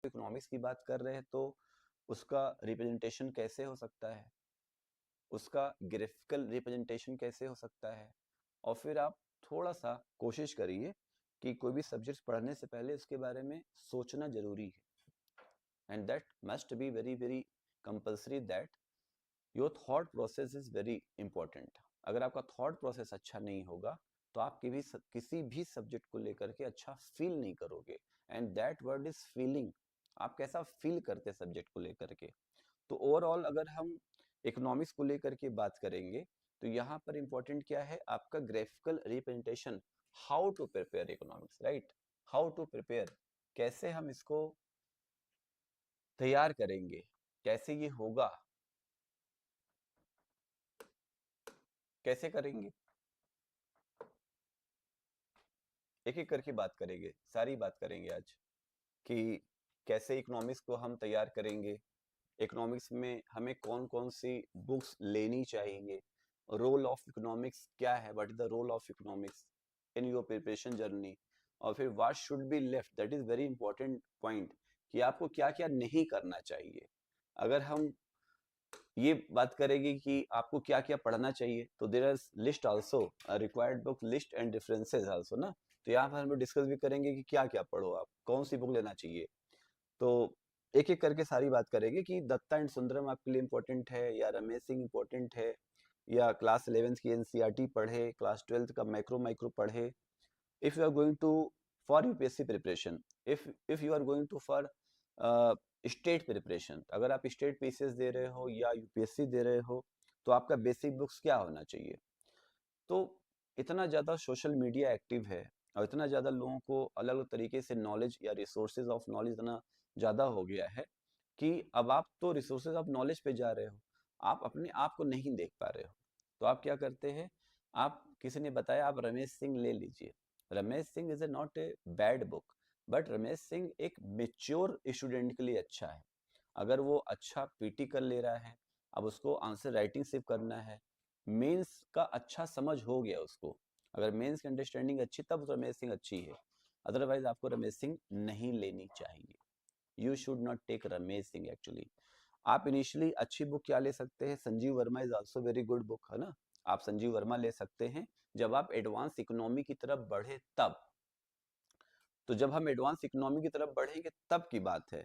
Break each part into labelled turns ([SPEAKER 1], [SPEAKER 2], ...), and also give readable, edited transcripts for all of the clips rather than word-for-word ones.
[SPEAKER 1] Economics की बात कर रहे हैं तो उसका रिप्रेजेंटेशन कैसे हो सकता है, उसका ग्राफिकल रिप्रेजेंटेशन कैसे हो सकता है। और फिर आप थोड़ा सा कोशिश करिए कि कोई भी सब्जेक्ट पढ़ने से पहले उसके बारे में सोचना जरूरी है, and that must be very very compulsory, that your thought process is very important. अगर आपका थॉट प्रोसेस अच्छा नहीं होगा तो आप किसी भी सब्जेक्ट को लेकर के अच्छा फील नहीं करोगे, and that word is feeling. आप कैसा फील करते हैं सब्जेक्ट को लेकर के। तो ओवरऑल अगर हम इकोनॉमिक्स को लेकर के बात करेंगे तो यहाँ पर इंपॉर्टेंट क्या है, आपका graphical representation, how to prepare economics, right. How to prepare, कैसे हम इसको तैयार करेंगे, कैसे ये होगा, कैसे करेंगे, एक एक करके बात करेंगे, सारी बात करेंगे आज कि कैसे इकोनॉमिक्स को हम तैयार करेंगे, इकोनॉमिक्स में हमें कौन कौन सी बुक्स लेनी चाहिए, रोल ऑफ इकोनॉमिक्स क्या है, what is the role of economics in your preparation journey, और फिर what should be left, that is very important point, कि आपको क्या क्या नहीं करना चाहिए। अगर हम ये बात करेंगे कि आपको क्या क्या पढ़ना चाहिए, तो there is list also, required book list and differences also ना। तो यहाँ पर हम डिस्कस भी करेंगे कि क्या क्या पढ़ो, आप कौन सी बुक लेना चाहिए। तो एक एक करके सारी बात करेंगे कि दत्ता एंड सुंदरम आपके लिए इंपॉर्टेंट है या रमेश सिंह इंपॉर्टेंट है, या क्लास 11th की एनसीईआरटी पढ़े, क्लास 12th का माइक्रो माइक्रो पढ़े। If you are going to for UPSC preparation, if you are going to for state preparation, अगर आप स्टेट पीसीएस दे रहे हो या यूपीएससी दे रहे हो, तो आपका बेसिक बुक्स क्या होना चाहिए। तो इतना ज़्यादा सोशल मीडिया एक्टिव है और इतना ज़्यादा लोगों को अलग अलग तरीके से नॉलेज या रिसोर्सेज ऑफ नॉलेज इतना ज़्यादा हो गया है कि अब आप तो रिसोर्सेज ऑफ नॉलेज पे जा रहे हो, आप अपने आप को नहीं देख पा रहे हो। तो आप क्या करते हैं, आप किसी ने बताया आप रमेश सिंह ले लीजिए। Ramesh Singh is a not a bad book, but Ramesh Singh एक मेच्योर स्टूडेंट के लिए अच्छा है। अगर वो अच्छा पीटी कर ले रहा है, अब उसको आंसर राइटिंग सिर्फ करना है, मेंस का अच्छा समझ हो गया उसको, अगर मेंस की अंडरस्टैंडिंग अच्छी तब तो रमेश सिंह अच्छी है। अदरवाइज आपको रमेश सिंह नहीं लेनी चाहिए। You should not take Ramesh Singh actually. आप इनिशियली अच्छी बुक क्या ले सकते हैं, Sanjeev Verma is also very good book, है ना। आप संजीव वर्मा ले सकते हैं जब आप एडवांस इकोनॉमी की तरफ बढ़े तब। तो जब हम एडवांस इकोनॉमी की तरफ बढ़ेंगे तब की बात है।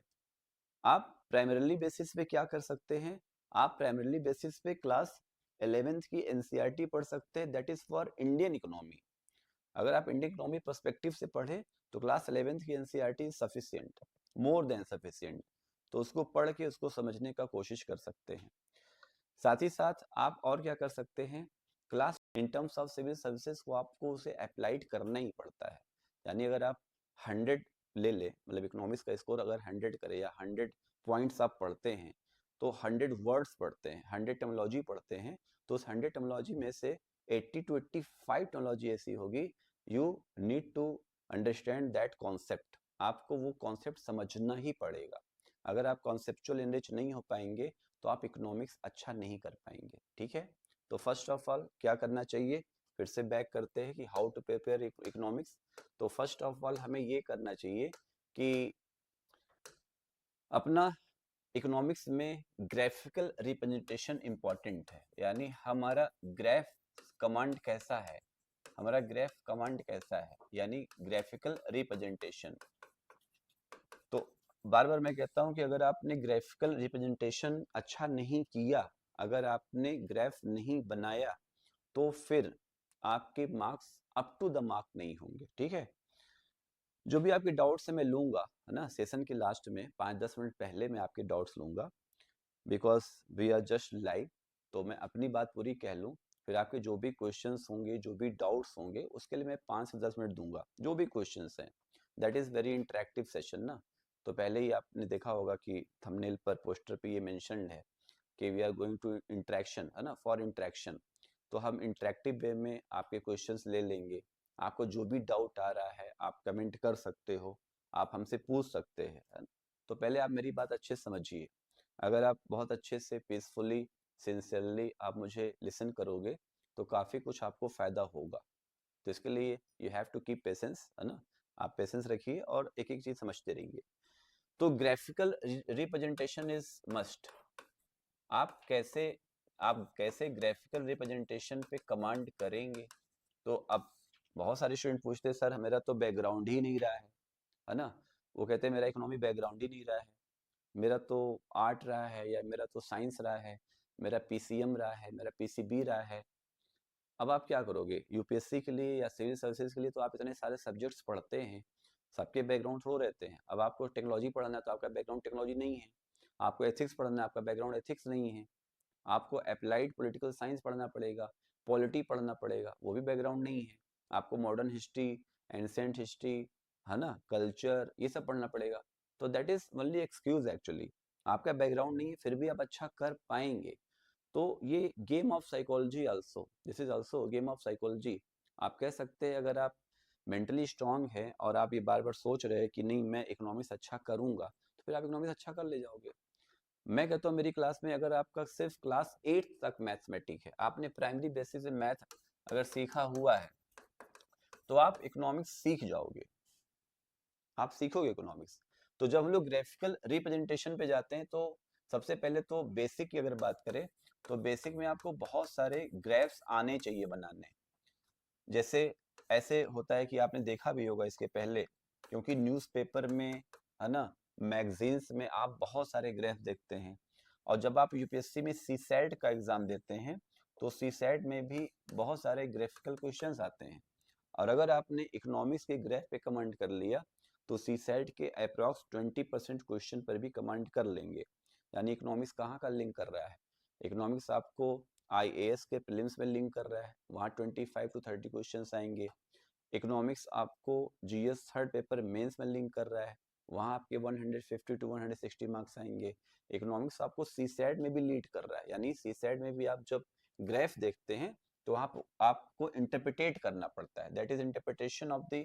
[SPEAKER 1] आप प्राइमरीली बेसिस पे क्या कर सकते हैं, आप प्राइमरीली बेसिस पे क्लास 11th की एनसीईआरटी पढ़ सकते हैं, that is for Indian economy. अगर आप इंडियन इकोनॉमी पर्सपेक्टिव से पढ़े तो क्लास 11th की NCERT sufficient, more than sufficient. तो उसको पढ़ के उसको समझने का कोशिश कर सकते हैं। साथ ही साथ आप और क्या कर सकते हैं, class in terms of civil services को आपको उसे अप्लाइड करना ही पड़ता है। यानी अगर आप 100 ले ले, मतलब इकोनॉमिक्स का स्कोर अगर 100 करे या 100 पॉइंट्स आप पढ़ते हैं, तो 100 वर्ड्स पढ़ते हैं, 100 टर्मिनोलॉजी पढ़ते हैं, तो उस 100 टर्मिनोलॉजी में से 80 to 85 टर्मिनोलॉजी ऐसी होगी, you need to understand that concept. आपको वो कॉन्सेप्ट समझना ही पड़ेगा। अगर आप कॉन्सेप्चुअल इनरिच नहीं हो पाएंगे तो आप इकोनॉमिक्स अच्छा नहीं कर पाएंगे, ठीक है। तो फर्स्ट ऑफ ऑल क्या करना चाहिए, फिर से बैक करते हैं कि हाउ टू प्रिपेयर इकोनॉमिक्स। तो फर्स्ट ऑफ ऑल हमें ये करना चाहिए कि अपना इकोनॉमिक्स में ग्राफिकल रिप्रेजेंटेशन इंपॉर्टेंट है, यानी हमारा ग्राफ कमांड कैसा है, हमारा ग्राफ कमांड कैसा है, यानी ग्राफिकल रिप्रेजेंटेशन। तो बार बार मैं कहता हूं कि अगर आपने ग्राफिकल रिप्रेजेंटेशन अच्छा नहीं किया, अगर आपने ग्राफ नहीं बनाया, तो फिर आपके marks up to the mark नहीं होंगे, ठीक है। जो भी आपके डाउट्स है मैं लूंगा, है ना, सेशन के लास्ट में 5-10 मिनट पहले मैं आपके डाउट्स लूंगा, because we are just live. तो मैं अपनी बात पूरी कह लूँ, फिर आपके जो भी क्वेश्चंस होंगे, जो भी डाउट्स होंगे, उसके लिए मैं 5 से 10 मिनट दूंगा, जो भी क्वेश्चंस हैं। That is very interactive session ना। तो पहले ही आपने देखा होगा कि थंबनेल पर, पोस्टर पे ये मेंशन्ड है कि we are going to interaction, है ना, फॉर इंटरेक्शन। तो हम इंटरेक्टिव वे में आपके क्वेश्चंस ले लेंगे। आपको जो भी डाउट आ रहा है आप कमेंट कर सकते हो, आप हमसे पूछ सकते हैं, है ना? तो पहले आप मेरी बात अच्छे से समझिए। अगर आप बहुत अच्छे से पीसफुली सिंसियरली आप मुझे लिसन करोगे तो काफ़ी कुछ आपको फ़ायदा होगा। तो इसके लिए you have to keep patience, है ना। आप पेशेंस रखिए और एक एक चीज़ समझते रहिए। तो ग्राफिकल रिप्रेजेंटेशन इज मस्ट। आप कैसे आप कैसे ग्राफिकल रिप्रेजेंटेशन पे कमांड करेंगे? तो अब बहुत सारे स्टूडेंट पूछते हैं सर मेरा तो बैकग्राउंड ही नहीं रहा है ना? वो कहते हैं मेरा इकोनॉमी बैकग्राउंड ही नहीं रहा है, मेरा तो आर्ट रहा है, या मेरा तो साइंस रहा है, मेरा पीसीएम रहा है, मेरा पीसीबी रहा है। अब आप क्या करोगे? यूपीएससी के लिए या सिविल सर्विसेज के लिए तो आप इतने सारे सब्जेक्ट्स पढ़ते हैं, सबके बैकग्राउंड थ्रो रहते हैं। अब आपको टेक्नोलॉजी पढ़ना है तो आपका बैकग्राउंड टेक्नोलॉजी नहीं है, आपको एथिक्स पढ़ना है, आपका बैकग्राउंड एथिक्स नहीं है, आपको अप्लाइड पॉलिटिकल साइंस पढ़ना पड़ेगा, पॉलिटी पढ़ना पड़ेगा, वो भी बैकग्राउंड नहीं है, आपको मॉडर्न हिस्ट्री, एंसेंट हिस्ट्री, है ना, कल्चर, ये सब पढ़ना पड़ेगा। तो that is only excuse actually, आपका बैकग्राउंड नहीं है फिर भी आप अच्छा कर पाएंगे। तो ये game of psychology also, this is also game of psychology. आप कह सकते हैं अगर आप मेंटली स्ट्रांग है और आप ये बार बार सोच रहे हैं कि नहीं मैं इकोनॉमिक्स अच्छा करूंगा, तो फिर आप इकोनॉमिक्स अच्छा कर ले जाओगे। मैं कहता हूँ मेरी क्लास में अगर आपका सिर्फ क्लास 8 तक मैथमेटिक है, आपने प्राइमरी बेसिस से मैथ अगर सीखा हुआ है, तो आप इकोनॉमिक्स सीख जाओगे, आप सीखोगे इकोनॉमिक्स। तो जब हम लोग ग्राफिकल रिप्रेजेंटेशन पे जाते हैं, तो सबसे पहले तो बेसिक की अगर बात करें, तो बेसिक में आपको बहुत सारे ग्राफ्स आने चाहिए बनाने। जैसे ऐसे होता है कि आपने देखा भी होगा इसके पहले, क्योंकि न्यूज़पेपर में, है ना, मैगजीन्स में आप बहुत सारे ग्राफ देखते हैं। और जब आप यूपीएससी में सीसैट का एग्जाम देते हैं, तो सीसैट में भी बहुत सारे ग्राफिकल क्वेश्चंस आते हैं। और अगर आपने इकोनॉमिक्स के ग्राफ पे कमांड कर लिया, तो सीसैट के अप्रॉक्स 20% क्वेश्चन पर भी कमांड कर लेंगे। यानी इकोनॉमिक्स कहाँ का लिंक कर रहा है? इकोनॉमिक्स आपको आईएएस के प्रीलिम्स में लिंक कर रहा है, वहाँ 25 to 30 क्वेश्चन आएंगे। इकोनॉमिक्स आपको जीएस थर्ड पेपर मेंस में लिंक कर रहा है, वहाँ आपके 150 to 160 मार्क्स आएंगे। इकोनॉमिक्स आपको सीसैट में भी लीड कर रहा है, यानी सीसैट में भी आप जब ग्राफ देखते हैं तो आपको इंटरप्रिटेट करना पड़ता है, that is interpretation of the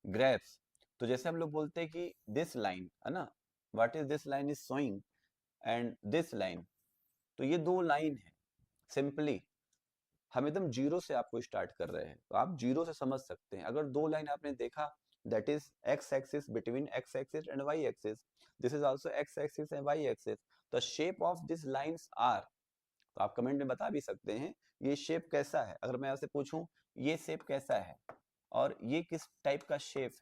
[SPEAKER 1] graphs. तो जैसे हम लोग बोलते हैं कि दिस लाइन, है ना, what is this line is showing, and this line, तो ये दो लाइन है। सिंपली हम एकदम जीरो से आपको स्टार्ट कर रहे हैं, तो आप जीरो से समझ सकते हैं। अगर दो लाइन आपने देखा, that is X axis, between X axis and Y axis, this is also X axis and Y axis, the shape of this lines are. तो आप कमेंट में बता भी सकते हैं ये शेप कैसा है। अगर मैं आपसे पूछूं ये शेप कैसा है और ये किस टाइप का शेप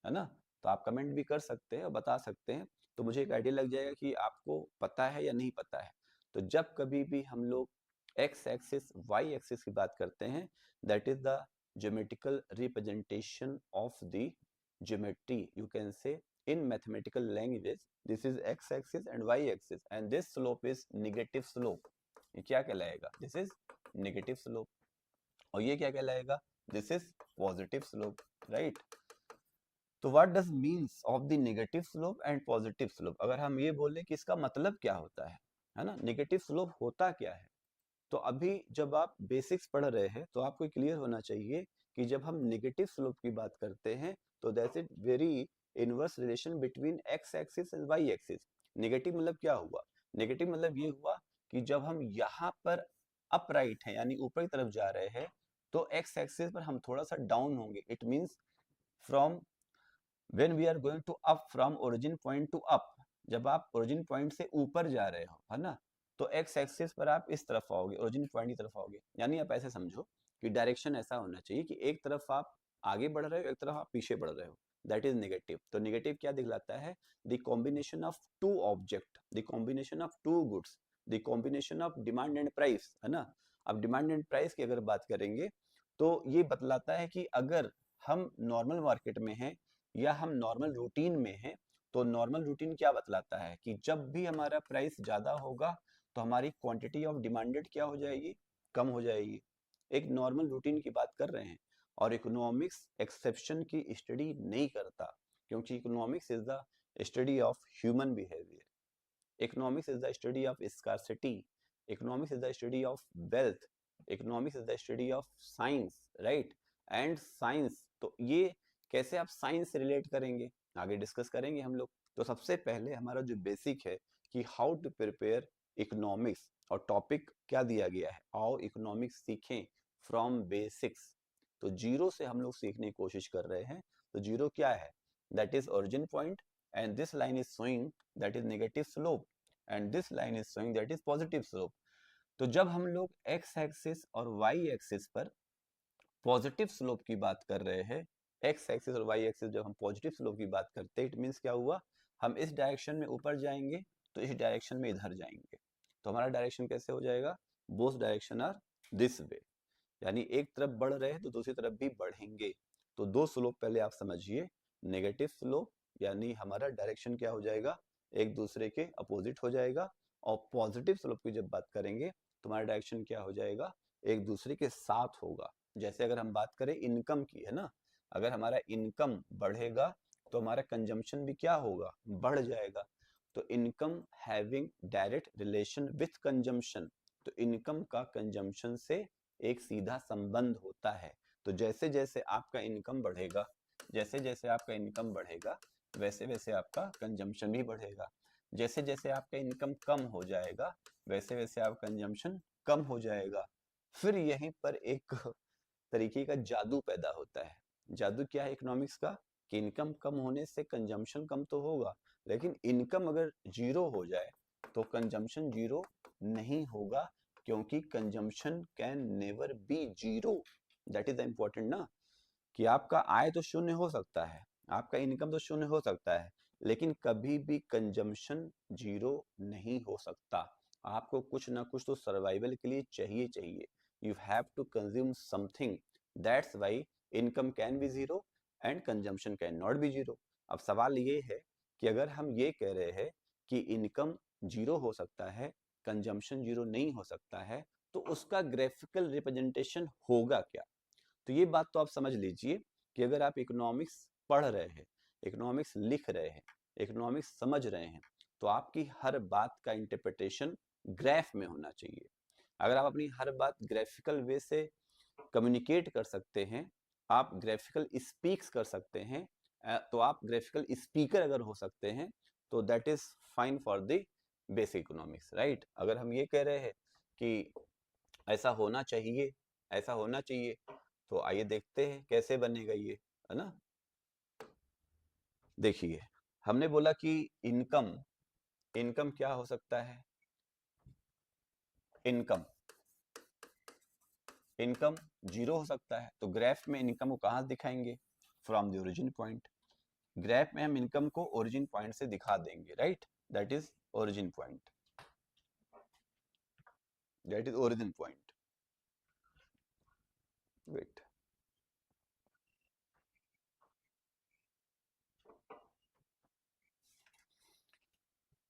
[SPEAKER 1] है ना, तो आप कमेंट भी कर सकते हैं और बता सकते हैं, तो मुझे एक आइडिया लग जाएगा कि आपको पता है या नहीं पता है। तो जब कभी भी हम लोग एक्स एक्सिस वाई एक्सिस की बात करते हैं, that is the geometrical representation of the geometry, you can say in mathematical languages, this is x axis and y axis and this slope is negative slope। ये क्या कहलाएगा? This is negative slope. और ये क्या कहलाएगा? This is positive slope, right. तो what does means of the negative slope and positive slope? अगर हम ये बोले कि इसका मतलब क्या होता है ना, नेगेटिव स्लोप होता क्या है? तो अभी जब आप बेसिक्स पढ़ रहे हैं तो आपको क्लियर होना चाहिए कि जब हम नेगेटिव स्लोप की बात करते हैं, तो that's it very inverse relation between X axis and Y axis. Negative मतलब क्या हुआ? नेगेटिव मतलब ये हुआ कि जब हम यहाँ पर अपराइट है, यानी ऊपर की तरफ जा रहे हैं, तो एक्स एक्सिस पर हम थोड़ा सा डाउन होंगे। It means from when we are going to up from origin point to up, जब आप ओरिजिन पॉइंट से ऊपर जा रहे हो, है ना, तो एक्स एक्सिस पर आप इस तरफ आओगे, ओरिजिन पॉइंट की तरफ आओगे। यानी आप ऐसे समझो कि डायरेक्शन ऐसा होना चाहिए कि एक तरफ आप आगे बढ़ रहे हो, एक तरफ आप पीछे बढ़ रहे हो, दैट इज नेगेटिव। तो नेगेटिव क्या दिखलाता है? The combination of two object, the combination of two goods, the combination of demand and price, है ना। अब डिमांड एंड प्राइस की अगर बात करेंगे, तो ये बतलाता है कि अगर हम नॉर्मल मार्केट में हैं या हम नॉर्मल रूटीन में हैं, तो नॉर्मल रूटीन क्या बतलाता है कि जब भी हमारा प्राइस ज्यादा होगा, तो हमारी क्वांटिटी ऑफ डिमांडेड क्या हो जाएगी? कम हो जाएगी। एक नॉर्मल रूटीन की बात कर रहे हैं। और इकोनॉमिक्स एक्सेप्शन की स्टडी नहीं करता, क्योंकि economics is the study of human behaviour, economics is the study of scarcity, economics is the study of wealth, economics is the study of science, right. And science, तो ये कैसे आप science से relate करेंगे, आगे डिस्कस करेंगे हम लोग। तो सबसे पहले हमारा जो बेसिक है कि हाउ टू प्रिपेयर इकोनॉमिक्स, और टॉपिक क्या दिया गया है, आओ इकोनॉमिक्स सीखें फ्रॉम बेसिक्स। तो जीरो से हम लोग सीखने की कोशिश कर रहे हैं। तो जीरो क्या है? That is origin point, and this line is showing that is negative slope and this line is showing that is positive slope. तो जब हम लोग x एक्सिस और y एक्सिस पर पॉजिटिव स्लोप की बात कर रहे हैं, x एक्सिस और y एक्सिस जब हम पॉजिटिव स्लोप की बात करते हैं, इट मींस क्या हुआ, हम इस डायरेक्शन में ऊपर जाएंगे तो इस डायरेक्शन में इधर जाएंगे, तो हमारा डायरेक्शन कैसे हो जाएगा, both direction are this way, यानी एक तरफ बढ़ रहे हैं तो दूसरी तरफ भी बढ़ेंगे। तो दो स्लोप पहले आप समझिए, नेगेटिव स्लोप यानी हमारा डायरेक्शन क्या हो जाएगा, एक दूसरे के अपोजिट हो जाएगा, और पॉजिटिव स्लोप की जब बात करेंगे तो हमारा डायरेक्शन क्या हो जाएगा, एक दूसरे के साथ होगा। जैसे अगर हम बात करें इनकम की, है ना, अगर हमारा इनकम बढ़ेगा तो हमारा कंजम्पशन भी क्या होगा, बढ़ जाएगा। तो income having direct relation with consumption, तो इनकम का कंजम्पशन से एक सीधा संबंध होता है। तो जैसे जैसे आपका इनकम बढ़ेगा, जैसे जैसे आपका इनकम बढ़ेगा वैसे वैसे आपका कंजम्पशन भी बढ़ेगा, जैसे जैसे आपका इनकम कम हो जाएगा वैसे वैसे आपका कंजम्पशन कम हो जाएगा। फिर यहीं पर एक तरीके का जादू पैदा होता है। जादू क्या है इकोनॉमिक्स का, कि इनकम कम होने से कंजम्पशन कम तो होगा, लेकिन इनकम अगर जीरो हो जाए तो कंजम्पशन जीरो नहीं होगा, क्योंकि consumption can never be zero. That is the important ना, कि आपका आय तो शून्य हो सकता है, आपका इनकम तो शून्य हो सकता है, लेकिन कभी भी कंजम्पशन जीरो नहीं हो सकता। आपको कुछ ना कुछ तो सर्वाइवल के लिए चाहिए चाहिए, you have to consume something, that's why income can be zero and consumption can not be zero. अब सवाल ये है कि अगर हम ये कह रहे हैं कि इनकम जीरो हो सकता है, कंजम्पशन जीरो नहीं हो सकता है, तो उसका ग्राफिकल रिप्रेजेंटेशन होगा क्या। तो ये बात तो आप समझ लीजिए कि अगर आप इकोनॉमिक्स पढ़ रहे हैं, इकोनॉमिक्स लिख रहे हैं, इकोनॉमिक्स समझ रहे हैं, तो आपकी हर बात का इंटरप्रिटेशन ग्राफ में होना चाहिए। अगर आप अपनी हर बात ग्राफिकल वे से कम्युनिकेट कर सकते हैं, आप ग्राफिकल स्पीक्स कर सकते हैं, तो आप ग्राफिकल स्पीकर अगर हो सकते हैं, तो that is fine for the basic economics, right. अगर हम ये कह रहे हैं कि ऐसा होना चाहिए, ऐसा होना चाहिए, तो आइए देखते हैं कैसे बनेगा ये, है ना। देखिए, हमने बोला कि इनकम, इनकम क्या हो सकता है, इनकम, इनकम जीरो हो सकता है। तो ग्राफ में इनकम को कहाँ दिखाएंगे, from the origin point. Graph में हम इनकम को ओरिजिन पॉइंट से दिखा देंगे, right, that is origin point, that is origin point. Wait,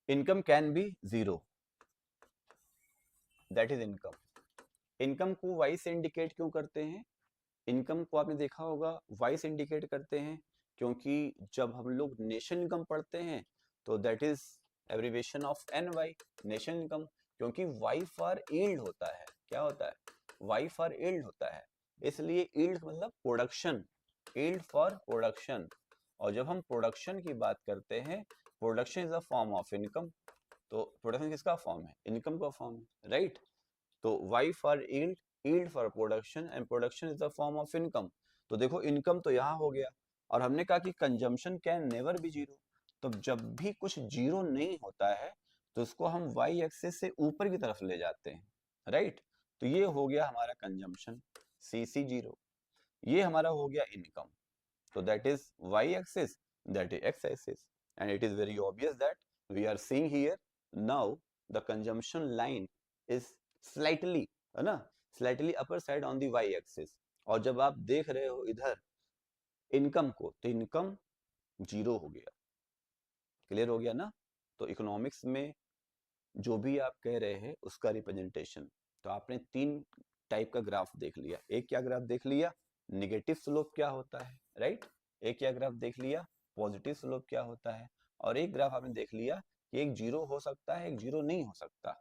[SPEAKER 1] income can be zero, that is income. Income को वाई से इंडिकेट क्यों करते हैं, इनकम को आपने देखा होगा वाई से इंडिकेट करते हैं, क्योंकि जब हम लोग नेशनल इनकम पढ़ते हैं तो that is abbreviation of N Y, national income. क्योंकि वाई फॉर यील्ड होता है, क्या होता है, वाई फॉर यील्ड होता है, इसलिए यील्ड मतलब प्रोडक्शन, यील्ड फॉर प्रोडक्शन। और जब हम प्रोडक्शन की बात करते हैं, production is a form of income, तो प्रोडक्शन किसका फॉर्म है, इनकम का फॉर्म है, राइट। तो y for yield, yield for production, and production is the form of income. तो देखो इनकम तो यहाँ हो गया, और हमने कहा कि consumption can never be zero. तो जब भी कुछ जीरो नहीं होता है तो उसको हम y एक्सिस से ऊपर की तरफ ले जाते हैं, राइट। तो ये हो गया हमारा कंजम्पशन, CC जीरो, ये हमारा हो गया income. So that is y-axis, that is x-axis, and it is very obvious that we are seeing here now the consumption line is slightly, है ना, slightly upper side on the y-axis। और जब आप देख रहे हो इधर इनकम को, तो इनकम जीरो हो गया, क्लियर हो गया ना। तो इकोनॉमिक्स में जो भी आप कह रहे हैं उसका रिप्रेजेंटेशन, तो आपने तीन टाइप का ग्राफ देख लिया। एक क्या ग्राफ देख लिया, नेगेटिव स्लोप क्या होता है, राइट। एक क्या ग्राफ देख लिया, पॉजिटिव स्लोप क्या होता है। और एक ग्राफ आपने देख लिया कि एक जीरो हो सकता है, एक जीरो नहीं हो सकता,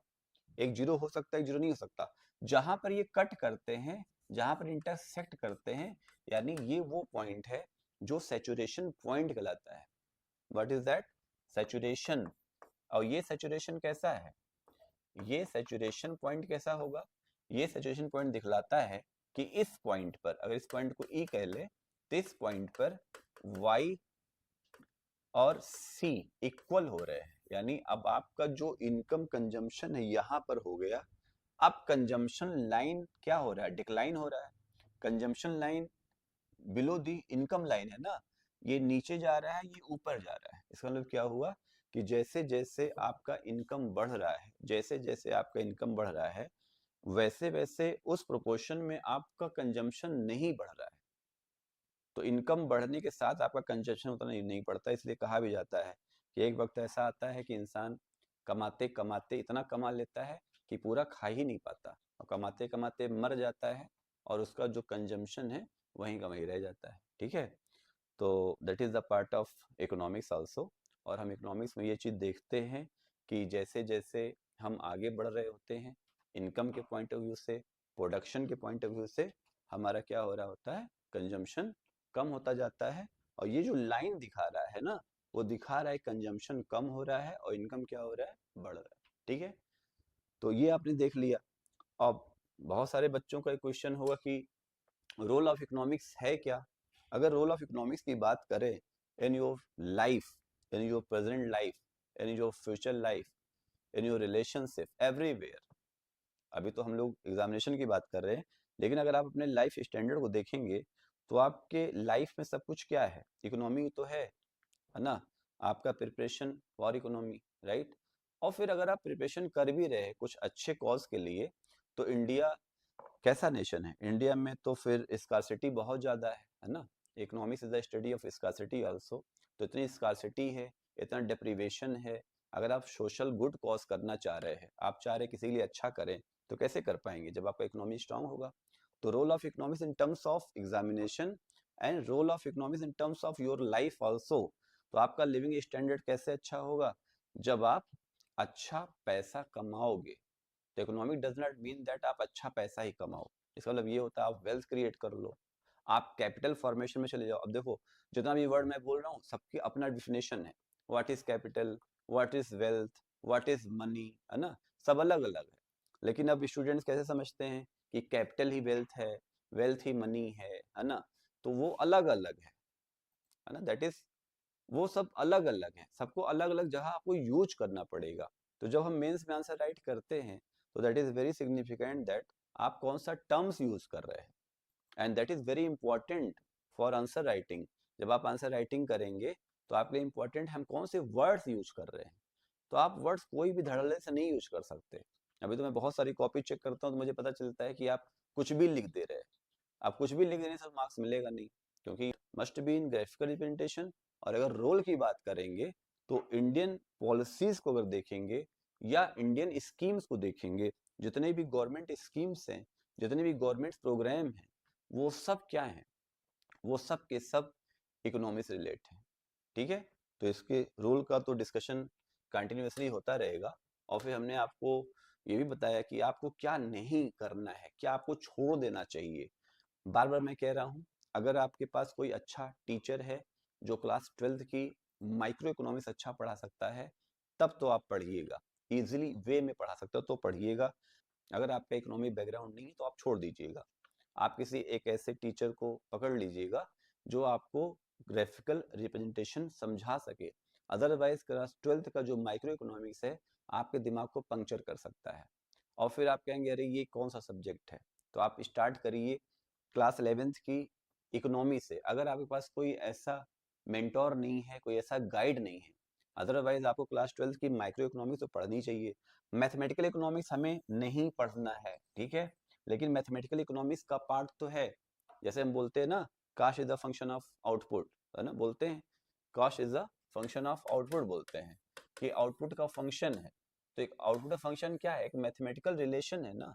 [SPEAKER 1] एक जीरो हो सकता है, एक जीरो नहीं हो सकता। जहां पर ये कट करते हैं, जहां पर इंटरसेक्ट करते हैं, यानी ये वो पॉइंट है जो सैचुरेशन पॉइंट कहलाता है। What is that, saturation. और ये सैचुरेशन कैसा है, ये सैचुरेशन पॉइंट कैसा होगा, ये सैचुरेशन पॉइंट दिखलाता है कि इस पॉइंट पर, अगर इस पॉइंट को E कह ले, तो इस पॉइंट पर Y और सी इक्वल हो रहे हैं, यानी अब आपका जो इनकम कंजम्पशन है यहाँ पर हो गया, अब कंजम्पशन लाइन क्या हो रहा है, डिक्लाइन हो रहा है। Consumption line below the income line है ना, ये नीचे जा रहा है, ये ऊपर जा रहा है। इसका मतलब क्या हुआ कि जैसे जैसे आपका इनकम बढ़ रहा है, जैसे जैसे आपका इनकम बढ़ रहा है, वैसे वैसे उस प्रोपोर्शन में आपका कंजम्पशन नहीं बढ़ रहा है। तो इनकम बढ़ने के साथ आपका कंजम्पशन उतना नहीं बढ़ता, इसलिए कहा भी जाता है कि एक वक्त ऐसा आता है कि इंसान कमाते कमाते इतना कमा लेता है कि पूरा खा ही नहीं पाता, और कमाते कमाते मर जाता है, और उसका जो कंजम्पशन है वहीं का वहीं रह जाता है। ठीक है, तो that is the part of economics also. और हम इकोनॉमिक्स में ये चीज़ देखते हैं कि जैसे जैसे हम आगे बढ़ रहे होते हैं इनकम के पॉइंट ऑफ व्यू से, प्रोडक्शन के पॉइंट ऑफ व्यू से, हमारा क्या हो रहा होता है, कंजम्पशन कम होता जाता है। और ये जो लाइन दिखा रहा है ना, वो दिखा रहा है कंजम्पशन कम हो रहा है और इनकम क्या हो रहा है, बढ़ रहा है। ठीक है, तो ये आपने देख लिया। अब बहुत सारे बच्चों का एक क्वेश्चन होगा कि रोल ऑफ इकोनॉमिक्स है क्या। अगर रोल ऑफ इकोनॉमिक्स की बात करें in your life, in your present life, in your future life, in your relationship, everywhere. अभी तो हम लोग एग्जामिनेशन की बात कर रहे हैं, लेकिन अगर आप अपने लाइफ स्टैंडर्ड को देखेंगे तो आपके लाइफ में सब कुछ क्या है, इकोनॉमी तो है ना। आपका प्रिपरेशन फॉर इकोनॉमी, राइट। और फिर अगर आप प्रिपरेशन कर भी रहे कुछ अच्छे कॉज के लिए, तो इंडिया कैसा नेशन है, इंडिया में तो फिर स्कार्सिटी बहुत ज़्यादा है ना। Economics is the study of scarcity also. तो इतनी स्कार्सिटी है, इतना डिप्रीवेशन है। अगर आप सोशल गुड कॉज करना चाह रहे हैं, आप चाह रहे हैं किसी के लिए अच्छा करें, तो कैसे कर पाएंगे जब आपका इकोनॉमी स्ट्रांग होगा। तो role of economics in terms of examination and role of economics in terms of your life also. तो आपका लिविंग स्टैंडर्ड कैसे अच्छा होगा, जब आप अच्छा पैसा कमाओगे। तो economic does not mean that आप अच्छा पैसा ही कमाओ, इसका मतलब ये होता है आप वेल्थ क्रिएट कर लो, आप कैपिटल फॉर्मेशन में चले जाओ। अब देखो, जितना भी वर्ड मैं बोल रहा हूँ सबकी अपना डिफिनेशन है। What is capital, what is wealth, what is money, है ना, सब अलग अलग है। लेकिन अब स्टूडेंट्स कैसे समझते हैं कि कैपिटल ही वेल्थ है, वेल्थ ही मनी है ना। तो वो अलग अलग है ना, दैट इज, वो सब अलग अलग हैं, सबको अलग अलग जगह आपको यूज करना पड़ेगा। तो जब हम मेंस में आंसर राइट करते हैं, तो that is very significant that आप कौन सा टर्म्स यूज कर रहे हैं, and that is very important for answer writing. जब आप आंसर राइटिंग करेंगे तो आपके लिए इंपॉर्टेंट हम कौन से वर्ड्स यूज कर रहे हैं। तो आप वर्ड्स कोई भी धड़ल्ले से नहीं यूज कर सकते। अभी तो मैं बहुत सारी कॉपी चेक करता हूँ तो मुझे पता चलता है कि आप कुछ भी लिख दे रहे हैं। आप कुछ भी लिख देने से मार्क्स मिलेगा नहीं, क्योंकि must be in graphical representation. और अगर रोल की बात करेंगे तो इंडियन पॉलिसीज को अगर देखेंगे या इंडियन स्कीम्स को देखेंगे, जितने भी गवर्नमेंट स्कीम्स हैं, जितने भी गवर्नमेंट प्रोग्राम हैं, वो सब क्या हैं, वो सब के सब इकोनॉमी से रिलेट हैं। ठीक है, तो इसके रोल का तो डिस्कशन कंटिन्यूअसली होता रहेगा। और फिर हमने आपको ये भी बताया कि आपको क्या नहीं करना है, क्या आपको छोड़ देना चाहिए। बार बार मैं कह रहा हूँ, अगर आपके पास कोई अच्छा टीचर है जो क्लास 12th की माइक्रो इकोनॉमिक्स अच्छा पढ़ा सकता है, तब तो आप पढ़िएगा, इजीली वे में पढ़ा सकते हो तो पढ़िएगा। अगर आपका इकोनॉमिक बैकग्राउंड नहीं है तो आप छोड़ दीजिएगा। आप किसी एक ऐसे टीचर को पकड़ लीजिएगा जो आपको ग्राफिकल रिप्रेजेंटेशन समझा सके। अदरवाइज क्लास 12th का जो माइक्रो इकोनॉमिक्स है आपके दिमाग को पंक्चर कर सकता है, और फिर आप कहेंगे अरे ये कौन सा सब्जेक्ट है। तो आप स्टार्ट करिए क्लास 11th की इकोनॉमी से। अगर आपके पास कोई ऐसा मेंटोर नहीं है, कोई ऐसा गाइड नहीं है, अदरवाइज आपको क्लास 12th की माइक्रो इकोनॉमिक्स तो पढ़नी चाहिए। मैथमेटिकल इकोनॉमिक्स हमें नहीं पढ़ना है, ठीक है, लेकिन मैथमेटिकल इकोनॉमिक्स का पार्ट तो है। जैसे हम बोलते हैं ना, काश is a function of output, है ना, बोलते हैं काश is a function of output, बोलते हैं कि आउटपुट का फंक्शन है। तो एक आउटपुट का फंक्शन क्या है, एक मैथमेटिकल रिलेशन है ना।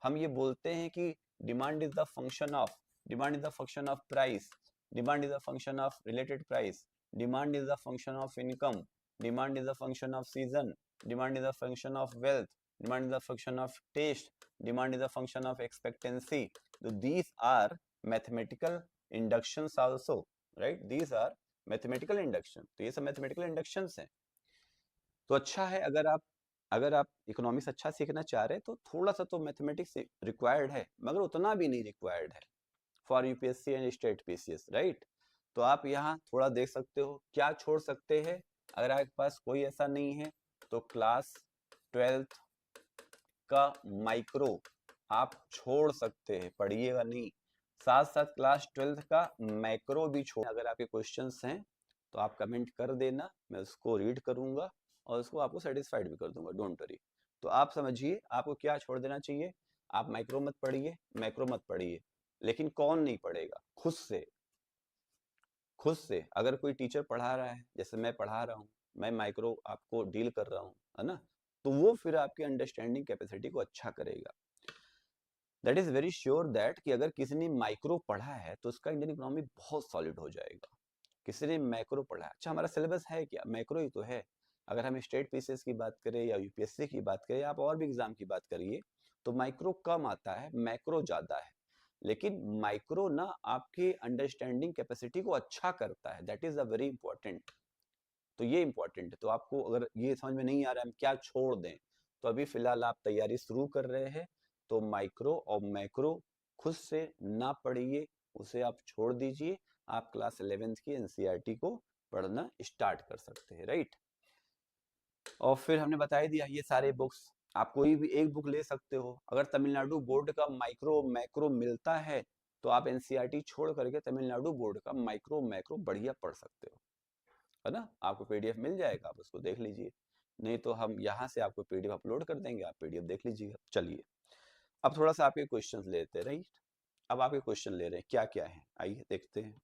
[SPEAKER 1] हम ये बोलते हैं कि demand is the function of, demand is the function of price, demand is the function of related price, demand is the function of income, demand is the function of season, demand is the function of wealth, demand is the function of taste, demand is the function of expectancy. तो these are mathematical inductions also, right, these are mathematical induction. तो ये सब mathematical inductions हैं। तो अच्छा है, अगर आप इकोनॉमिक्स अच्छा सीखना चाह रहे हैं तो थोड़ा सा तो मैथमेटिक्स रिक्वायर्ड है, मगर उतना भी नहीं रिक्वायर्ड है for UPSC and state PCS, right. तो आप यहाँ थोड़ा देख सकते हो क्या छोड़ सकते हैं। अगर आपके पास कोई ऐसा नहीं है तो क्लास 12th का माइक्रो आप छोड़ सकते हैं, पढ़िएगा नहीं, साथ साथ क्लास 12th का मैक्रो भी छोड़। अगर आपके क्वेश्चंस हैं तो आप कमेंट कर देना, मैं उसको रीड करूंगा और उसको आपको सेटिस्फाइड भी कर दूंगा, डोंट वरी। तो आप समझिए आपको क्या छोड़ देना चाहिए। आप माइक्रो मत पढ़िए, मैक्रो मत पढ़िए। लेकिन कौन नहीं पढ़ेगा? खुद से। खुद से अगर कोई टीचर पढ़ा रहा है, जैसे मैं पढ़ा रहा हूँ, मैं माइक्रो आपको डील कर रहा हूँ, है ना, तो वो फिर आपकी अंडरस्टैंडिंग कैपेसिटी को अच्छा करेगा। That is very sure that कि अगर किसी ने माइक्रो पढ़ा है तो उसका इंडियन इकोनॉमी बहुत सॉलिड हो जाएगा। किसी ने मैक्रो पढ़ा है, अच्छा हमारा सिलेबस है क्या? मैक्रो ही तो है। अगर हम स्टेट पीसीएस की बात करें या यूपीएससी की बात करें, आप और भी एग्जाम की बात करिए, तो माइक्रो कम आता है, मैक्रो ज्यादा है। लेकिन माइक्रो ना आपकी अंडरस्टैंडिंग कैपेसिटी को अच्छा करता है, that is a very important. तो ये इंपॉर्टेंट है। तो आपको अगर ये समझ में नहीं आ रहा है हम क्या छोड़ दें, तो अभी फिलहाल आप तैयारी शुरू कर रहे हैं, तो माइक्रो और मैक्रो खुद से ना पढ़िए, उसे आप छोड़ दीजिए। आप क्लास 11th की एनसीईआरटी को पढ़ना स्टार्ट कर सकते हैं, राइट। और फिर हमने बता ही दिया ये सारे बुक्स, आप कोई भी एक बुक ले सकते हो। अगर तमिलनाडु बोर्ड का माइक्रो मैक्रो मिलता है तो आप एनसीईआरटी छोड़ करके तमिलनाडु बोर्ड का माइक्रो मैक्रो बढ़िया पढ़ सकते हो, है ना। आपको पीडीएफ मिल जाएगा, आप उसको देख लीजिए। नहीं तो हम यहाँ से आपको पीडीएफ अपलोड कर देंगे, आप पीडीएफ देख लीजिएगा। चलिए अब थोड़ा सा आपके क्वेश्चंस लेते हैं, राइट। अब आपके क्वेश्चन ले रहे हैं क्या क्या है, आइए देखते हैं।